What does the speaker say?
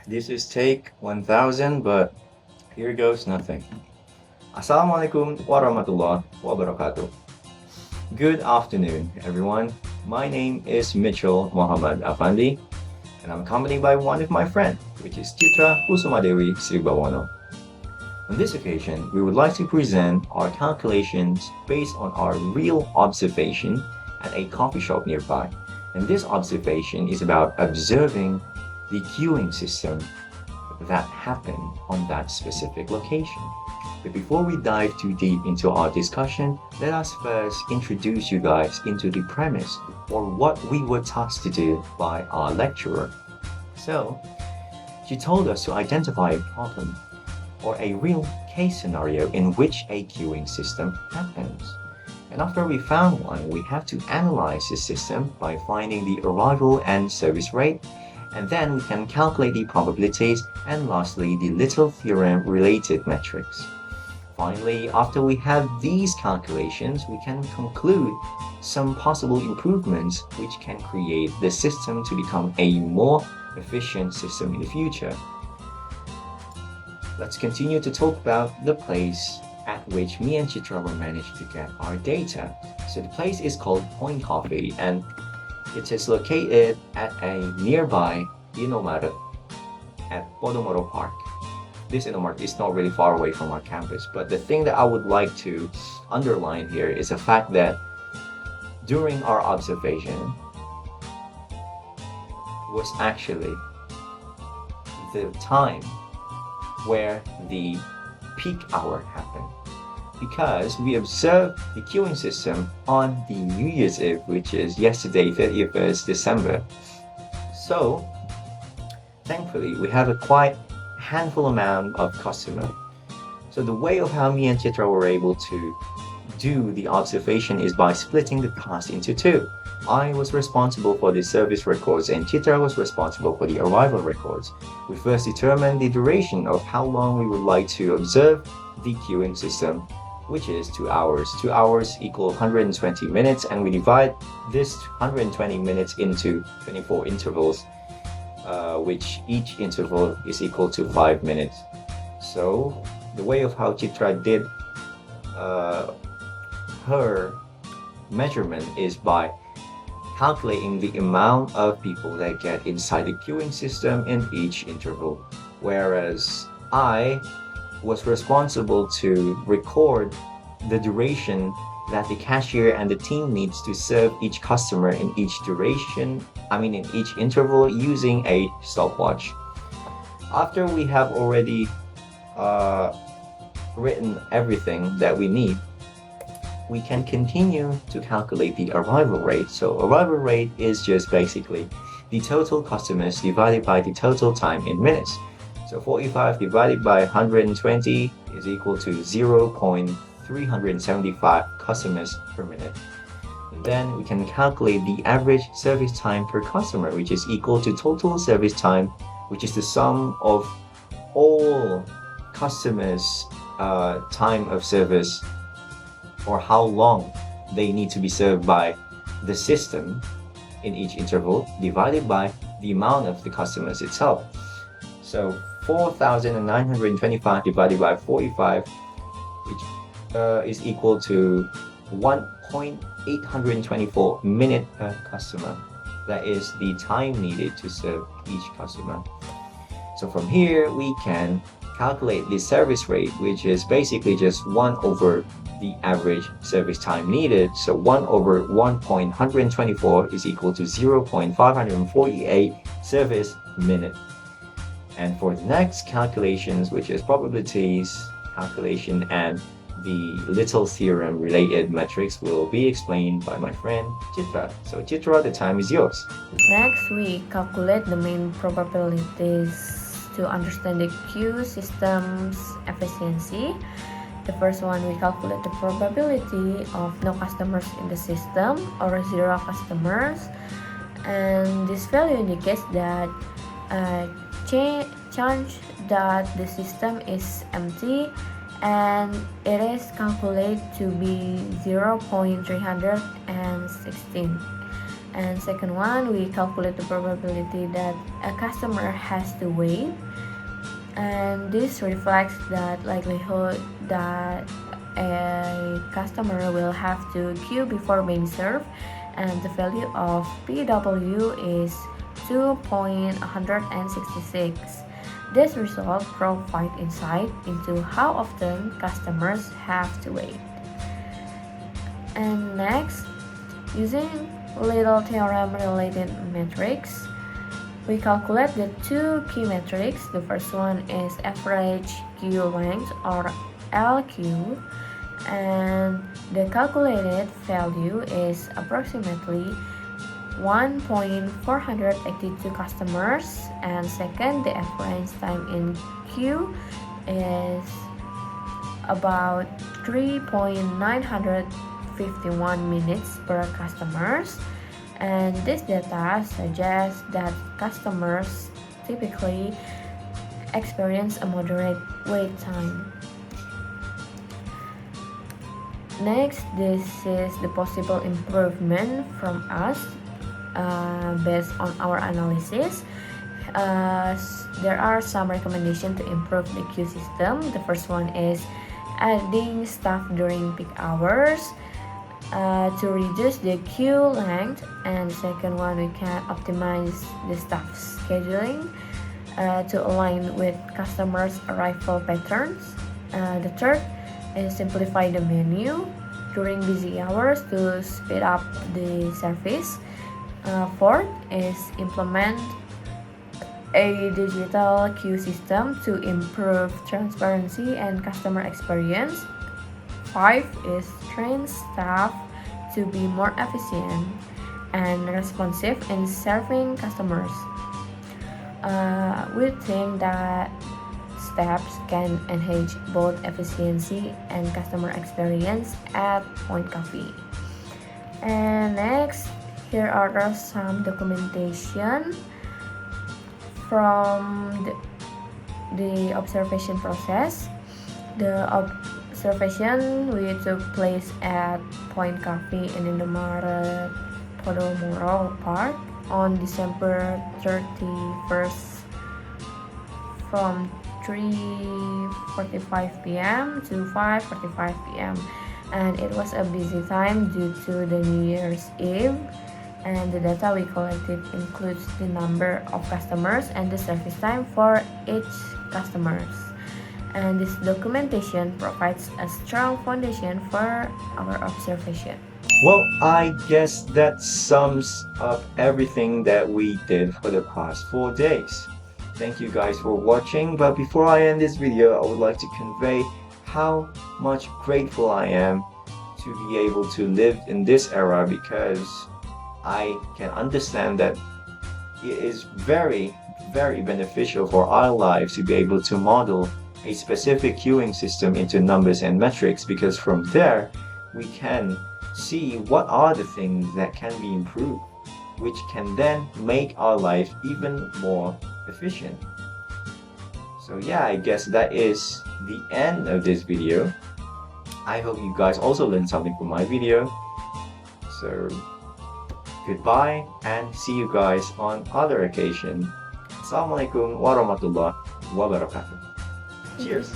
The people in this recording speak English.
This is take 1000, but here goes nothing. Assalamualaikum warahmatullahi wabarakatuh. Good afternoon, everyone. My name is Mitchel Mohamad Affandi, and I'm accompanied by one of my friends, which is Citra Kusumadewi Sribawono. On this occasion, we would like to present our calculations based on our real observation at a coffee shop nearby. And this observation is about observing the queuing system that happened on that specific location. But before we dive too deep into our discussion, let us first introduce you guys into the premise or what we were tasked to do by our lecturer. So, she told us to identify a problem or a real case scenario in which a queuing system happens. And after we found one, we have to analyze the system by finding the arrival and service rate, and then we can calculate the probabilities, and lastly, the little theorem related metrics. Finally, after we have these calculations, we can conclude some possible improvements which can create the system to become a more efficient system in the future. Let's continue to talk about the place at which me and Citra were managed to get our data. So the place is called Point Coffee, and it is located at a nearby Innomarket at Podomoro Park. This Innomarket is not really far away from our campus, but the thing that I would like to underline here is the fact that during our observation was actually the time where the peak hour happened, because we observed the queuing system on the New Year's Eve, which is yesterday, 31st December. So thankfully we have a quite handful amount of customers. So the way of how me and Citra were able to do the observation is by splitting the task into two. I was responsible for the service records and Chitra was responsible for the arrival records. We first determined the duration of how long we would like to observe the queuing system, which is 2 hours. 2 hours equal 120 minutes, and we divide this 120 minutes into 24 intervals, which each interval is equal to 5 minutes. So the way of how Chitra did her measurement is by calculating the amount of people that get inside the queuing system in each interval, whereas I was responsible to record the duration that the cashier and the team needs to serve each customer in each in each interval using a stopwatch. After we have already written everything that we need, we can continue to calculate the arrival rate. So arrival rate is just basically the total customers divided by the total time in minutes. So 45 divided by 120 is equal to 0.375 customers per minute. And then we can calculate the average service time per customer, which is equal to total service time, which is the sum of all customers' time of service, or how long they need to be served by the system in each interval, divided by the amount of the customers itself. So 4,925 divided by 45, which is equal to 1.824 minute per customer. That is the time needed to serve each customer. So from here we can calculate the service rate, which is basically just 1 over the average service time needed. So 1 over 1.124 is equal to 0.548 service minute. And for the next calculations, which is probabilities calculation and the little theorem related metrics, will be explained by my friend Citra. So Citra, the time is yours. Next, we calculate the main probabilities to understand the queue system's efficiency. The first one, we calculate the probability of no customers in the system or 0 customers, and this value indicates that chance that the system is empty, and it is calculated to be 0.316. And second one, we calculate the probability that a customer has to wait, and this reflects that likelihood that a customer will have to queue before being served, and the value of PW is 2.166. This result provides insight into how often customers have to wait. And next, using little theorem related metrics, we calculate the two key metrics. The first one is average queue length, or LQ, and the calculated value is approximately 1.482 customers. And second, the average time in queue is about 3.951 minutes per customers. And this data suggests that customers typically experience a moderate wait time. Next, this is the possible improvement from us based on our analysis. There are some recommendations to improve the queue system. The first one is adding staff during peak hours to reduce the queue length, and the second one, we can optimize the staff scheduling to align with customers' arrival patterns. The third is simplify the menu during busy hours to speed up the service. Fourth is implement a digital queue system to improve transparency and customer experience. 5 is train staff to be more efficient and responsive in serving customers. We think that steps can enhance both efficiency and customer experience at Point Coffee. And next, here are some documentation from the observation process. The observation we took place at Point Coffee in Indomaret Podomoro Park on December 31st from 3:45 p.m. to 5:45 p.m. and it was a busy time due to the New Year's Eve. And the data we collected includes the number of customers and the service time for each customers. And this documentation provides a strong foundation for our observation. Well, I guess that sums up everything that we did for the past 4 days. Thank you guys for watching, but before I end this video, I would like to convey how much grateful I am to be able to live in this era, because I can understand that it is very, very beneficial for our lives to be able to model a specific queuing system into numbers and metrics, because from there we can see what are the things that can be improved, which can then make our life even more efficient. So yeah, I guess that is the end of this video. I hope you guys also learned something from my video. So goodbye and see you guys on other occasion. Assalamualaikum warahmatullahi wabarakatuh. Cheers.